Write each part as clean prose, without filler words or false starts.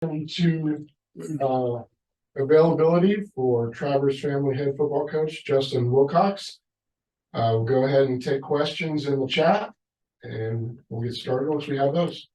To availability for Travers family head football coach Justin Wilcox. We'll go ahead and take questions in the chat, and we'll get started once we have those.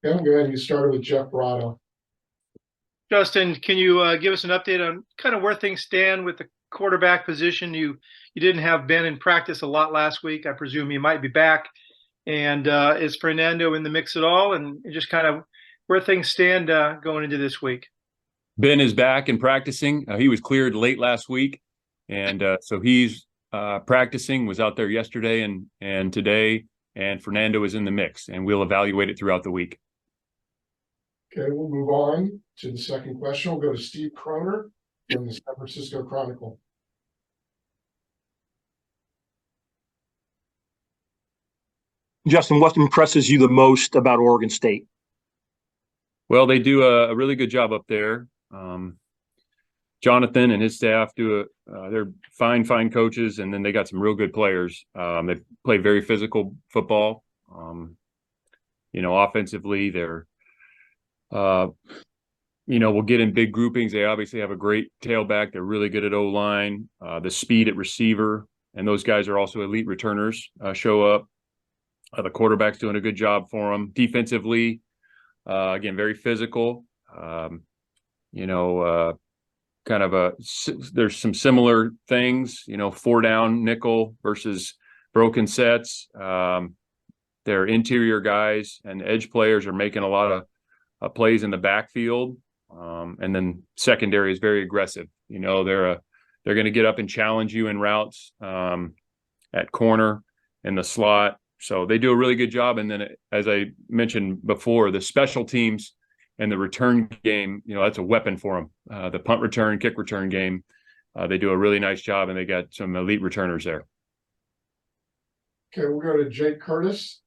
Okay, we'll go ahead and get started with Jeff Rado. Justin, can you give us an update on kind of where things stand with the quarterback position? You didn't have Ben in practice a lot last week. I presume he might be back. And is Fernando in the mix at all? And just kind of where things stand going into this week. Ben is back and practicing. He was cleared late last week. And so he's practicing, was out there yesterday and today. And Fernando is in the mix, and we'll evaluate it throughout the week. Okay, we'll move on to the second question. We'll go to Steve Kroner from the San Francisco Chronicle. Justin, what impresses you the most about Oregon State? Well, they do a really good job up there. Jonathan and his staff they're fine coaches, and then they got some real good players. They play very physical football. Offensively, they're we'll get in big groupings. They obviously have a great tailback. They're really good at O-line, the speed at receiver, and those guys are also elite returners, show up. The quarterback's doing a good job for them. Defensively, again, very physical. There's some similar things, 4-down nickel versus broken sets. They're interior guys, and edge players are making a lot of plays in the backfield. And then secondary is very aggressive. They're going to get up and challenge you in routes at corner in the slot. So they do a really good job. And then, as I mentioned before, the special teams and the return game, that's a weapon for them. The punt return, kick return game, they do a really nice job, and they got some elite returners there. Okay, we'll go to Jake Curtis.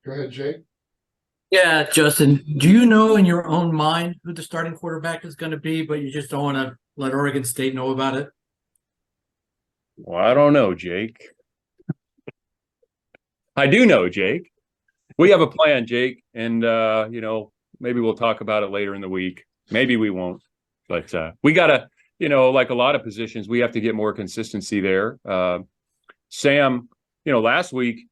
Go ahead, Jake. Yeah, Justin, do you know in your own mind who the starting quarterback is going to be, but you just don't want to let Oregon State know about it? Well, I don't know, Jake. I do know, Jake. We have a plan, Jake, and maybe we'll talk about it later in the week. Maybe we won't, but we gotta, like a lot of positions, we have to get more consistency there. Sam, last week,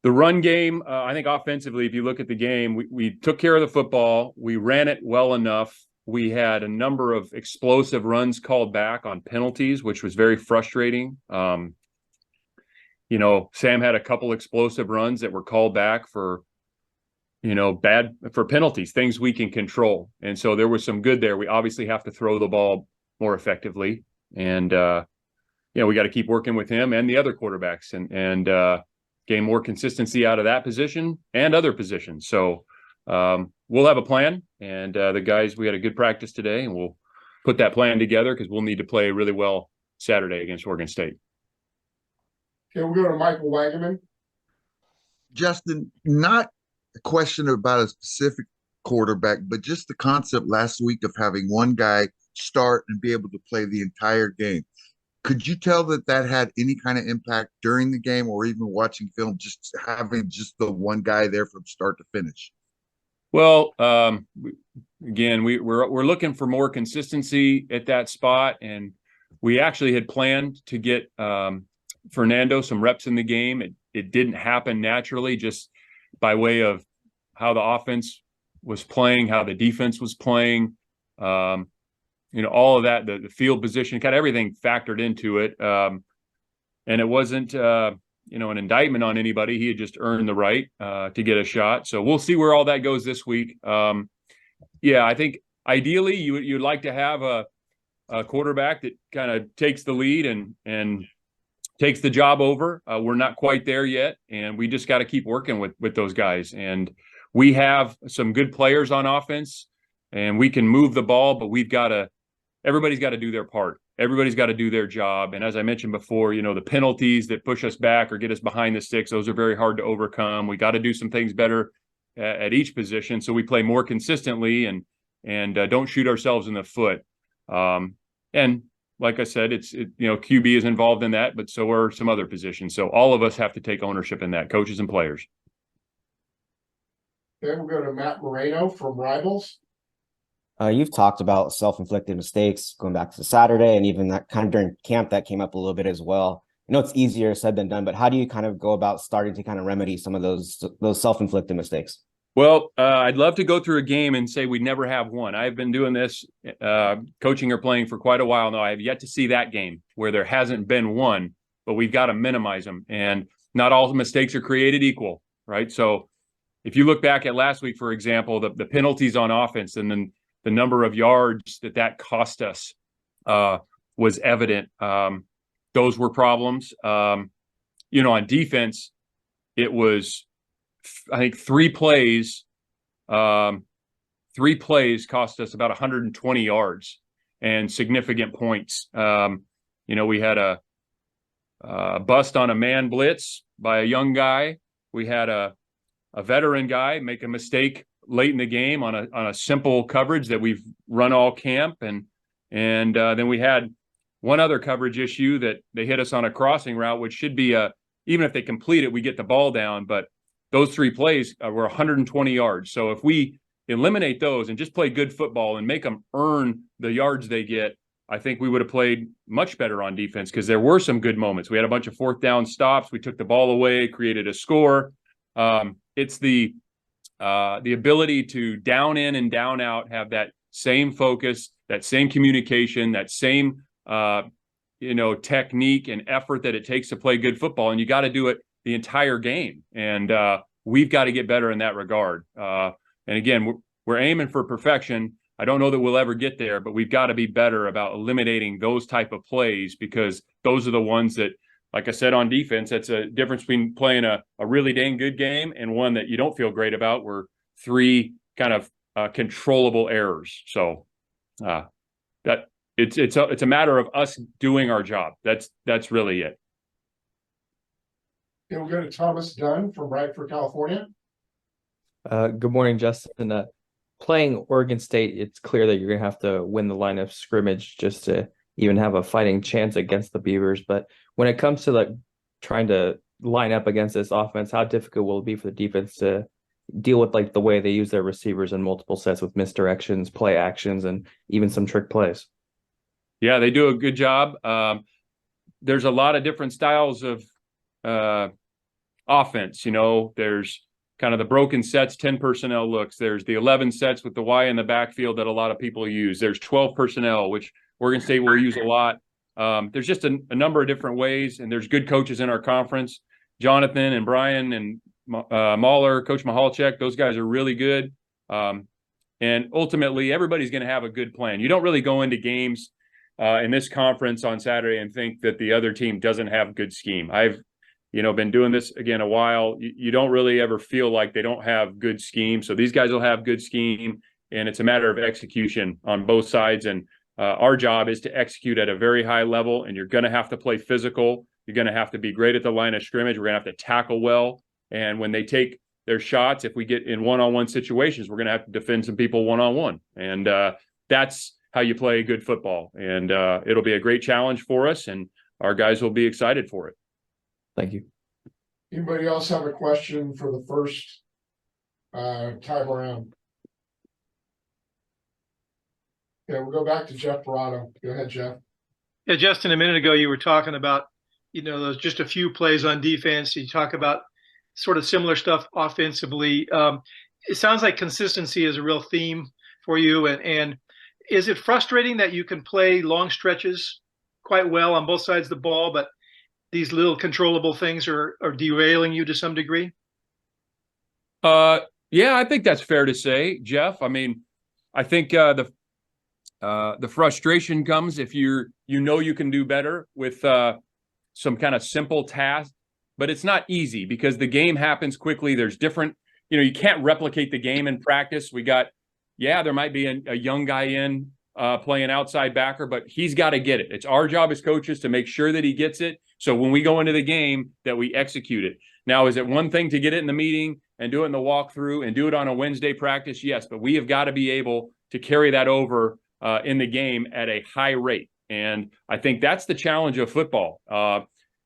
the run game, I think offensively, if you look at the game, we took care of the football. We ran it well enough. We had a number of explosive runs called back on penalties, which was very frustrating. Sam had a couple explosive runs that were called back for penalties, things we can control. And so there was some good there. We obviously have to throw the ball more effectively. And, we got to keep working with him and the other quarterbacks and gain more consistency out of that position and other positions. So we'll have a plan. And the guys, we had a good practice today, and we'll put that plan together because we'll need to play really well Saturday against Oregon State. Okay, we'll go to Michael Wagaman. Justin, not a question about a specific quarterback, but just the concept last week of having one guy start and be able to play the entire game. Could you tell that had any kind of impact during the game, or even watching film, just having just the one guy there from start to finish? Well, again, we're looking for more consistency at that spot, and we actually had planned to get Fernando some reps in the game. It didn't happen naturally, just by way of how the offense was playing, how the defense was playing, all of that, the field position, kind of everything factored into it. And it wasn't, an indictment on anybody. He had just earned the right to get a shot. So we'll see where all that goes this week. I think ideally you'd like to have a quarterback that kind of takes the lead and takes the job over. We're not quite there yet, and we just got to keep working with those guys. And we have some good players on offense, and we can move the ball, but everybody's got to do their part. Everybody's got to do their job. And as I mentioned before, the penalties that push us back or get us behind the sticks, those are very hard to overcome. We got to do some things better at each position so we play more consistently and don't shoot ourselves in the foot. And like I said, QB is involved in that, but so are some other positions. So all of us have to take ownership in that, coaches and players. Then we'll go to Matt Moreno from Rivals. You've talked about self-inflicted mistakes going back to Saturday, and even that kind of during camp that came up a little bit as well. I know it's easier said than done, but how do you kind of go about starting to kind of remedy some of those self-inflicted mistakes? Well, I'd love to go through a game and say we never have one. I've been doing this, coaching or playing for quite a while now. I have yet to see that game where there hasn't been one, but we've got to minimize them. And not all mistakes are created equal, right? So if you look back at last week, for example, the penalties on offense and then the number of yards that cost us was evident. Those were problems. On defense, it was, I think, three plays cost us about 120 yards and significant points. We had a bust on a man blitz by a young guy. We had a veteran guy make a mistake late in the game on a simple coverage that we've run all camp. And then we had one other coverage issue that they hit us on a crossing route, which should be even if they complete it, we get the ball down. But those three plays were 120 yards. So if we eliminate those and just play good football and make them earn the yards they get, I think we would have played much better on defense because there were some good moments. We had a bunch of fourth down stops. We took the ball away, created a score. It's the ability to down in and down out, have that same focus, that same communication, that same, technique and effort that it takes to play good football. And you got to do it the entire game. And we've got to get better in that regard. And again, we're aiming for perfection. I don't know that we'll ever get there, but we've got to be better about eliminating those type of plays because those are the ones that, like I said, on defense, that's a difference between playing a really dang good game and one that you don't feel great about, where three kind of controllable errors. So that it's a matter of us doing our job. That's really it. Then we'll go to Thomas Dunn from Radford, California. Good morning, Justin. Playing Oregon State, it's clear that you're going to have to win the line of scrimmage just to even have a fighting chance against the Beavers. But when it comes to trying to line up against this offense, how difficult will it be for the defense to deal with the way they use their receivers in multiple sets with misdirections, play actions, and even some trick plays? Yeah, they do a good job. There's a lot of different styles of offense. There's kind of the broken sets, 10 personnel looks. There's the 11 sets with the Y in the backfield that a lot of people use. There's 12 personnel, which Oregon State will use a lot. There's just a number of different ways, and there's good coaches in our conference. Jonathan and Brian and Mahler, Coach Mahalchek, those guys are really good. And ultimately, everybody's going to have a good plan. You don't really go into games in this conference on Saturday and think that the other team doesn't have good scheme. I've been doing this again a while. You don't really ever feel like they don't have good scheme. So these guys will have good scheme, and it's a matter of execution on both sides. And our job is to execute at a very high level, and you're going to have to play physical. You're going to have to be great at the line of scrimmage. We're going to have to tackle well. And when they take their shots, if we get in one-on-one situations, we're going to have to defend some people one-on-one. And that's how you play good football. And it'll be a great challenge for us, and our guys will be excited for it. Thank you. Anybody else have a question for the first time around? Yeah, we'll go back to Jeff Parado. Go ahead, Jeff. Yeah, Justin, a minute ago you were talking about, those just a few plays on defense. You talk about sort of similar stuff offensively. It sounds like consistency is a real theme for you. And is it frustrating that you can play long stretches quite well on both sides of the ball, but these little controllable things are derailing you to some degree? Yeah, I think that's fair to say, Jeff. I mean, I think the frustration comes if you can do better with some kind of simple task, but it's not easy because the game happens quickly. There's different, you can't replicate the game in practice. There might be a young guy in playing outside backer, but he's got to get it. It's our job as coaches to make sure that he gets it. So when we go into the game, that we execute it. Now, is it one thing to get it in the meeting and do it in the walkthrough and do it on a Wednesday practice? Yes, but we have got to be able to carry that over in the game at a high rate. And I think that's the challenge of football.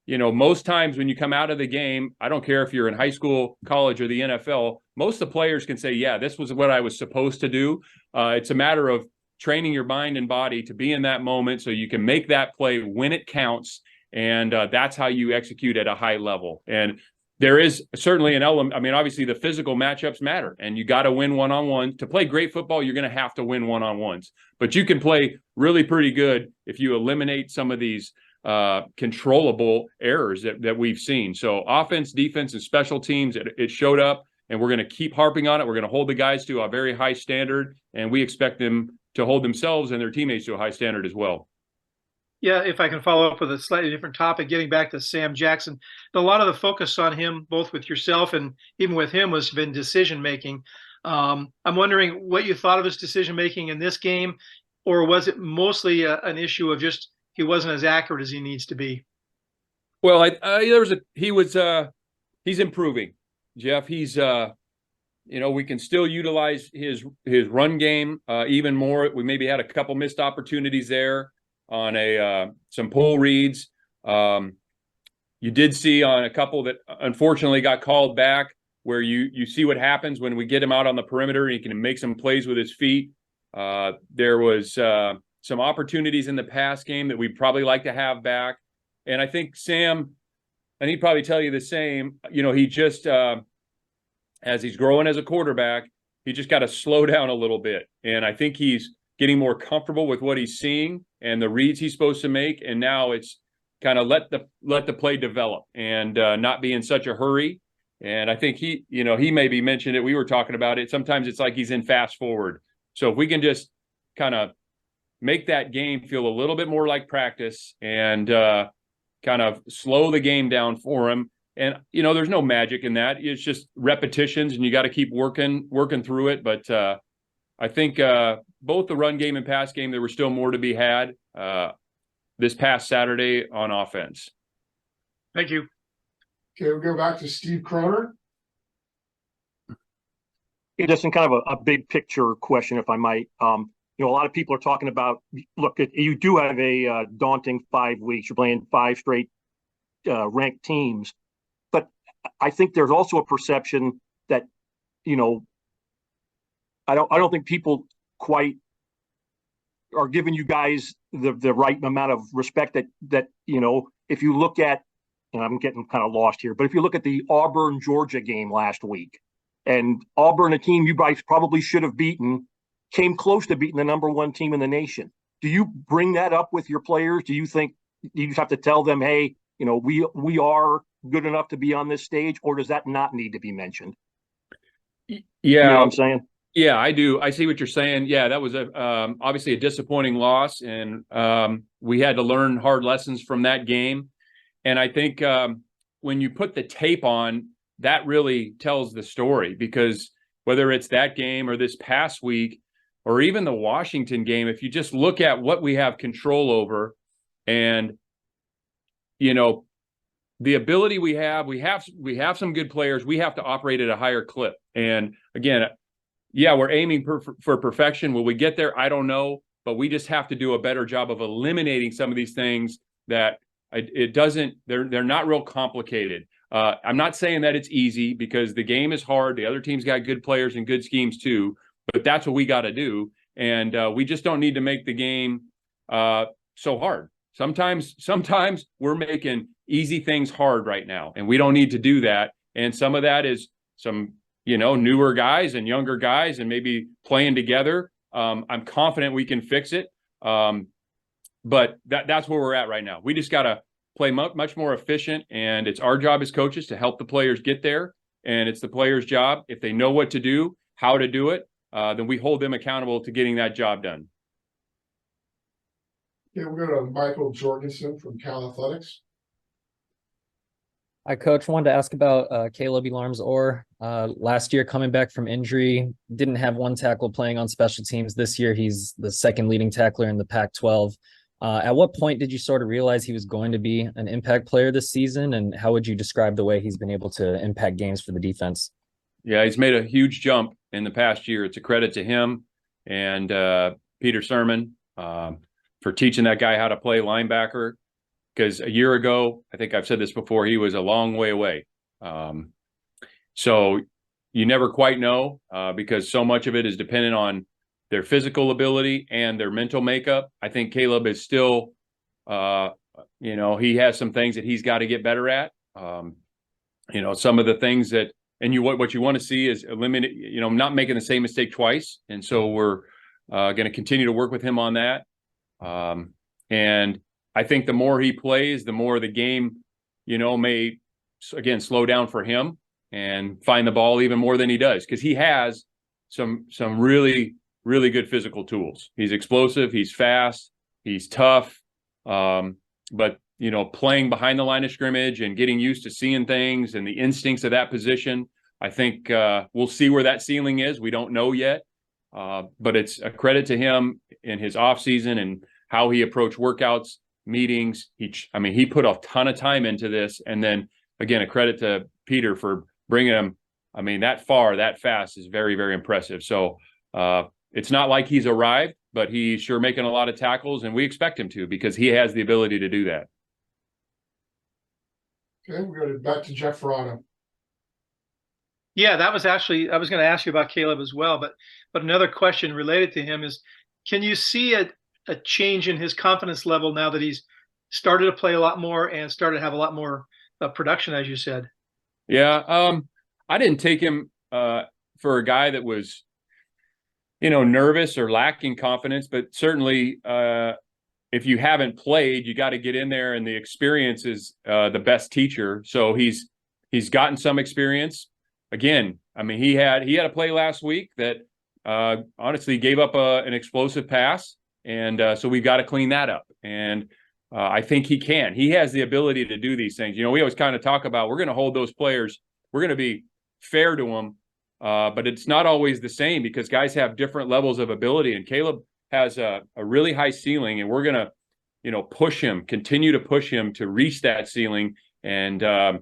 Most times when you come out of the game, I don't care if you're in high school, college, or the NFL, most of the players can say, yeah, this was what I was supposed to do. It's a matter of training your mind and body to be in that moment so you can make that play when it counts. And that's how you execute at a high level. And there is certainly an element. I mean, obviously the physical matchups matter, and you got to win one-on-one. To play great football, you're going to have to win one-on-ones. But you can play really pretty good if you eliminate some of these controllable errors that we've seen. So offense, defense, and special teams, it showed up, and we're going to keep harping on it. We're going to hold the guys to a very high standard, and we expect them to hold themselves and their teammates to a high standard as well. Yeah, if I can follow up with a slightly different topic, getting back to Sam Jackson, a lot of the focus on him, both with yourself and even with him, has been decision making. I'm wondering what you thought of his decision making in this game, or was it mostly an issue of just he wasn't as accurate as he needs to be? Well, he's improving, Jeff. He's we can still utilize his run game even more. We maybe had a couple missed opportunities there on some pull reads. You did see on a couple that unfortunately got called back, where you see what happens when we get him out on the perimeter and he can make some plays with his feet. There was some opportunities in the pass game that we'd probably like to have back. And I think Sam, and he'd probably tell you the same, he just, as he's growing as a quarterback, he just got to slow down a little bit. And I think he's getting more comfortable with what he's seeing and the reads he's supposed to make. And now it's kind of let the play develop and not be in such a hurry. And I think he maybe mentioned it. We were talking about it. Sometimes it's like he's in fast forward. So if we can just kind of make that game feel a little bit more like practice and kind of slow the game down for him. And, there's no magic in that. It's just repetitions, and you got to keep working through it. But I think both the run game and pass game, there was still more to be had this past Saturday on offense. Thank you. Okay, we'll go back to Steve Croner. Hey, Justin, kind of a big picture question, if I might. A lot of people are talking about, look, you do have a daunting 5 weeks. You're playing 5 straight ranked teams. But I think there's also a perception that, I don't think people quite are giving you guys the right amount of respect that if you look at, and I'm getting kind of lost here, but if you look at the Auburn-Georgia game last week, and Auburn, a team you guys probably should have beaten, came close to beating the number 1 team in the nation. Do you bring that up with your players? Do you think you just have to tell them, hey, we are good enough to be on this stage, or does that not need to be mentioned? Yeah. You know what I'm saying? Yeah, I do. I see what you're saying. Yeah, that was obviously a disappointing loss, and we had to learn hard lessons from that game. And I think when you put the tape on, that really tells the story, because whether it's that game or this past week or even the Washington game, if you just look at what we have control over and, the ability we have some good players, we have to operate at a higher clip. And again, yeah, we're aiming for perfection. Will we get there? I don't know, but we just have to do a better job of eliminating some of these things that they're not real complicated. I'm not saying that it's easy, because the game is hard. The other team's got good players and good schemes too, but that's what we got to do. And we just don't need to make the game so hard. Sometimes we're making easy things hard right now, and we don't need to do that. And some of that is some, newer guys and younger guys and maybe playing together. I'm confident we can fix it. But that's where we're at right now. We just got to play much more efficient, and it's our job as coaches to help the players get there. And it's the players' job, if they know what to do, how to do it, then we hold them accountable to getting that job done. Okay, we'll go to Michael Jorgensen from Cal Athletics. Hi, Coach. Wanted to ask about Caleb Elarms-Orr. Last year, coming back from injury, didn't have one tackle playing on special teams. This year, he's the second leading tackler in the Pac-12. At what point did you sort of realize he was going to be an impact player this season, and how would you describe the way he's been able to impact games for the defense? Yeah, he's made a huge jump in the past year. It's a credit to him and Peter Sermon. teaching that guy how to play linebacker. Because a year ago, I think I've said this before, he was a long way away. So you never quite know because so much of it is dependent on their physical ability and their mental makeup. I think Caleb is still, he has some things that he's got to get better at. Some of the things that, and what you want to see is eliminate, not making the same mistake twice. And so we're going to continue to work with him on that. And I think the more he plays, the more the game, may again slow down for him and find the ball even more than he does, because he has some really, really good physical tools. He's explosive, he's fast, he's tough. But playing behind the line of scrimmage and getting used to seeing things and the instincts of that position, I think we'll see where that ceiling is. We don't know yet, but it's a credit to him in his offseason and how he approached workouts, meetings. He put a ton of time into this. And then again, a credit to Peter for bringing him, that far, that fast is very, very impressive. So it's not like he's arrived, but he's sure making a lot of tackles, and we expect him to because he has the ability to do that. Okay, we'll go back to Jeff Verano. Yeah, that was actually, I was going to ask you about Caleb as well, but another question related to him is, can you see a change in his confidence level now that he's started to play a lot more and started to have a lot more production, as you said? Yeah, I didn't take him for a guy that was, nervous or lacking confidence, but certainly if you haven't played, you got to get in there, and the experience is the best teacher. So he's gotten some experience. Again, he had a play last week that honestly gave up an explosive pass, and so we've got to clean that up. And I think he can. He has the ability to do these things. We always kind of talk about we're going to hold those players. We're going to be fair to them, but it's not always the same because guys have different levels of ability. And Caleb has a really high ceiling, and we're going to, continue to push him to reach that ceiling. And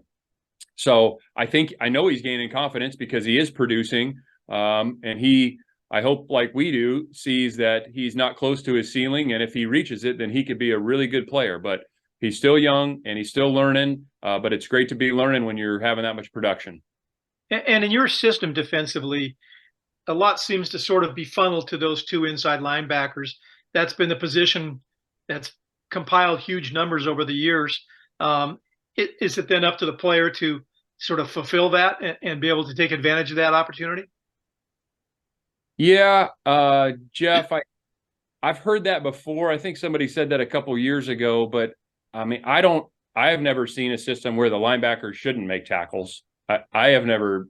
so I know he's gaining confidence because he is producing, and I hope, like we do, sees that he's not close to his ceiling. And if he reaches it, then he could be a really good player. But he's still young and he's still learning. But it's great to be learning when you're having that much production. And in your system defensively, a lot seems to sort of be funneled to those two inside linebackers. That's been the position that's compiled huge numbers over the years. Is it then up to the player to sort of fulfill that and be able to take advantage of that opportunity? Yeah, Jeff, I've heard that before. I think somebody said that a couple years ago, but I have never seen a system where the linebackers shouldn't make tackles. I have never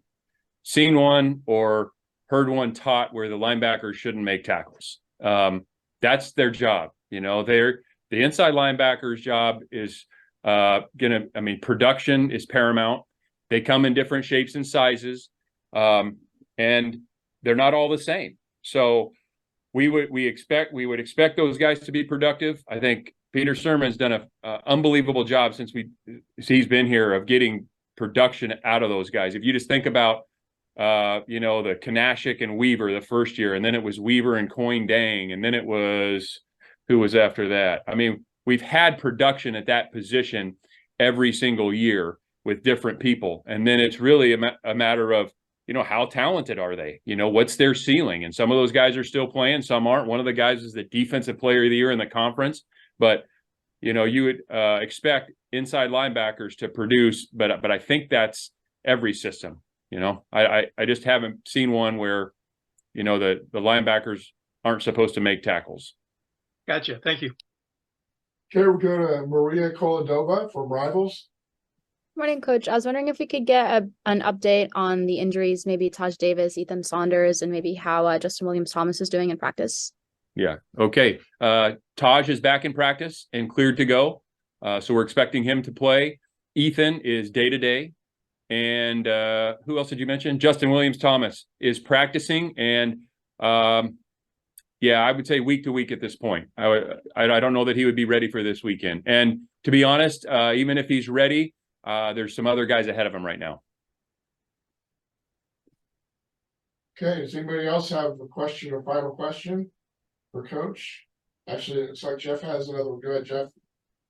seen one or heard one taught where the linebackers shouldn't make tackles. That's their job. The inside linebacker's job is production is paramount. They come in different shapes and sizes, and they're not all the same. So we would expect those guys to be productive. I think Peter Sermon's done an unbelievable job since he's been here of getting production out of those guys. If you just think about the Kanashik and Weaver the first year, and then it was Weaver and Coin Dang, and then it was who was after that. We've had production at that position every single year with different people, and then it's really a matter of how talented are they? What's their ceiling? And some of those guys are still playing, some aren't. One of the guys is the defensive player of the year in the conference, but you would expect inside linebackers to produce, but I think that's every system. I just haven't seen one where the linebackers aren't supposed to make tackles. Gotcha. Thank you. Okay, we'll go to Maria Koladova from Rivals. Morning, Coach. I was wondering if we could get an update on the injuries, maybe Taj Davis, Ethan Saunders, and maybe how Justin Williams-Thomas is doing in practice. Yeah. Okay. Taj is back in practice and cleared to go. So we're expecting him to play. Ethan is day-to-day. And who else did you mention? Justin Williams-Thomas is practicing. And I would say week to week at this point. I don't know that he would be ready for this weekend. And to be honest, even if he's ready, there's some other guys ahead of him right now. Okay, does anybody else have a question or final question for Coach? Actually, it's like Jeff has another one. Go ahead, Jeff.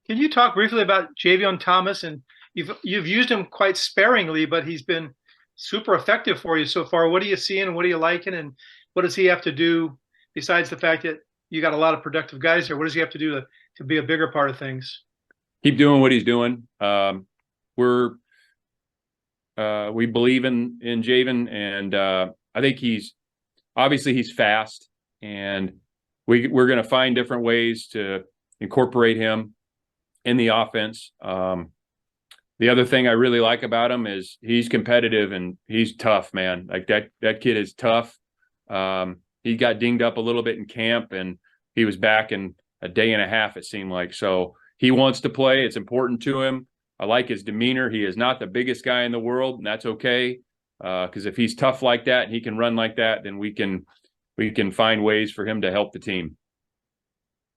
Can you talk briefly about Javion Thomas? And you've used him quite sparingly, but he's been super effective for you so far. What are you seeing and what are you liking? And what does he have to do besides the fact that you got a lot of productive guys here? What does he have to do to be a bigger part of things? Keep doing what he's doing. We believe in Javion, and I think he's fast, and we're going to find different ways to incorporate him in the offense. The other thing I really like about him is he's competitive and he's tough, man. Like that kid is tough. He got dinged up a little bit in camp, and he was back in a day and a half, it seemed like. So he wants to play. It's important to him. I like his demeanor. He is not the biggest guy in the world, and that's okay. Because if he's tough like that and he can run like that, then we can find ways for him to help the team.